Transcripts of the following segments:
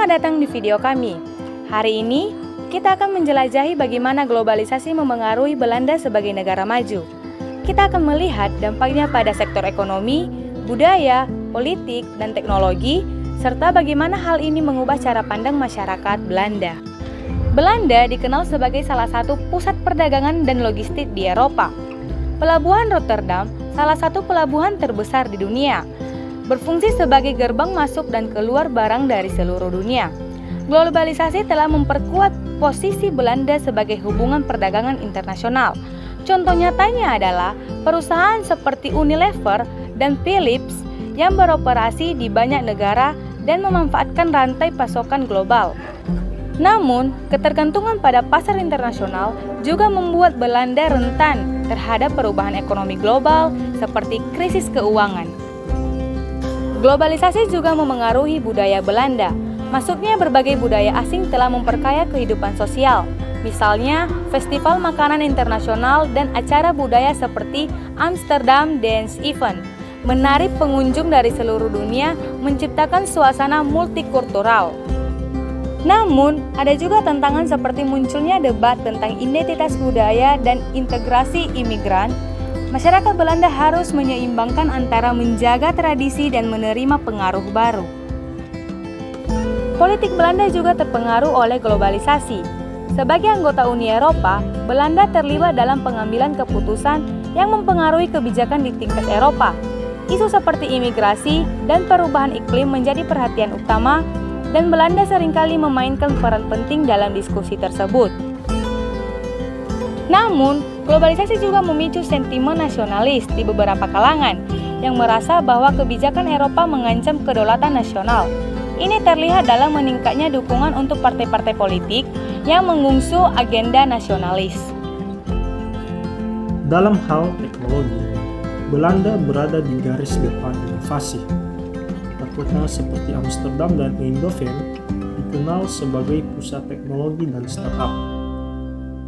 Selamat datang di video kami. Hari ini, kita akan menjelajahi bagaimana globalisasi memengaruhi Belanda sebagai negara maju. Kita akan melihat dampaknya pada sektor ekonomi, budaya, politik, dan teknologi, serta bagaimana hal ini mengubah cara pandang masyarakat Belanda. Belanda dikenal sebagai salah satu pusat perdagangan dan logistik di Eropa. Pelabuhan Rotterdam, salah satu pelabuhan terbesar di dunia, berfungsi sebagai gerbang masuk dan keluar barang dari seluruh dunia. Globalisasi telah memperkuat posisi Belanda sebagai hubungan perdagangan internasional. Contoh nyatanya adalah perusahaan seperti Unilever dan Philips yang beroperasi di banyak negara dan memanfaatkan rantai pasokan global. Namun, ketergantungan pada pasar internasional juga membuat Belanda rentan terhadap perubahan ekonomi global seperti krisis keuangan. Globalisasi juga memengaruhi budaya Belanda. Masuknya berbagai budaya asing telah memperkaya kehidupan sosial. Misalnya, festival makanan internasional dan acara budaya seperti Amsterdam Dance Event menarik pengunjung dari seluruh dunia, menciptakan suasana multikultural. Namun, ada juga tantangan seperti munculnya debat tentang identitas budaya dan integrasi imigran. Masyarakat Belanda harus menyeimbangkan antara menjaga tradisi dan menerima pengaruh baru. Politik Belanda juga terpengaruh oleh globalisasi. Sebagai anggota Uni Eropa, Belanda terlibat dalam pengambilan keputusan yang mempengaruhi kebijakan di tingkat Eropa. Isu seperti imigrasi dan perubahan iklim menjadi perhatian utama, dan Belanda seringkali memainkan peran penting dalam diskusi tersebut. Namun, globalisasi juga memicu sentimen nasionalis di beberapa kalangan yang merasa bahwa kebijakan Eropa mengancam kedaulatan nasional. Ini terlihat dalam meningkatnya dukungan untuk partai-partai politik yang mengusung agenda nasionalis. Dalam hal teknologi, Belanda berada di garis depan inovasi. Kota seperti Amsterdam dan Eindhoven dikenal sebagai pusat teknologi dan startup.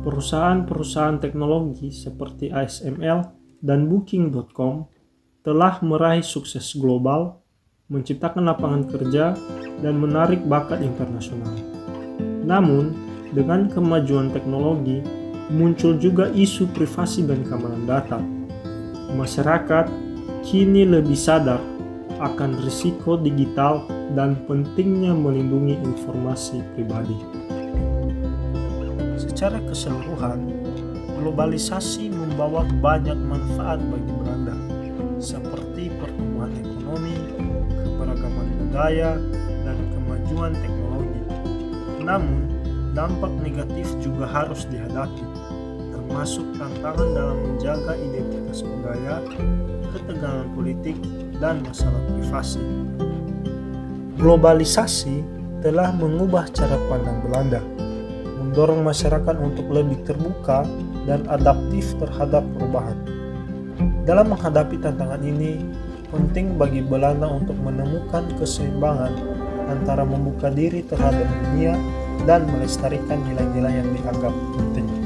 Perusahaan-perusahaan teknologi seperti ASML dan Booking.com telah meraih sukses global, menciptakan lapangan kerja, dan menarik bakat internasional. Namun, dengan kemajuan teknologi, muncul juga isu privasi dan keamanan data. Masyarakat kini lebih sadar akan risiko digital dan pentingnya melindungi informasi pribadi. Secara keseluruhan, globalisasi membawa banyak manfaat bagi Belanda, seperti pertumbuhan ekonomi, keberagaman budaya, dan kemajuan teknologi. Namun, dampak negatif juga harus dihadapi, termasuk tantangan dalam menjaga identitas budaya, ketegangan politik, dan masalah privasi. Globalisasi telah mengubah cara pandang Belanda, mendorong masyarakat untuk lebih terbuka dan adaptif terhadap perubahan. Dalam menghadapi tantangan ini, penting bagi Belanda untuk menemukan keseimbangan antara membuka diri terhadap dunia dan melestarikan nilai-nilai yang dianggap penting.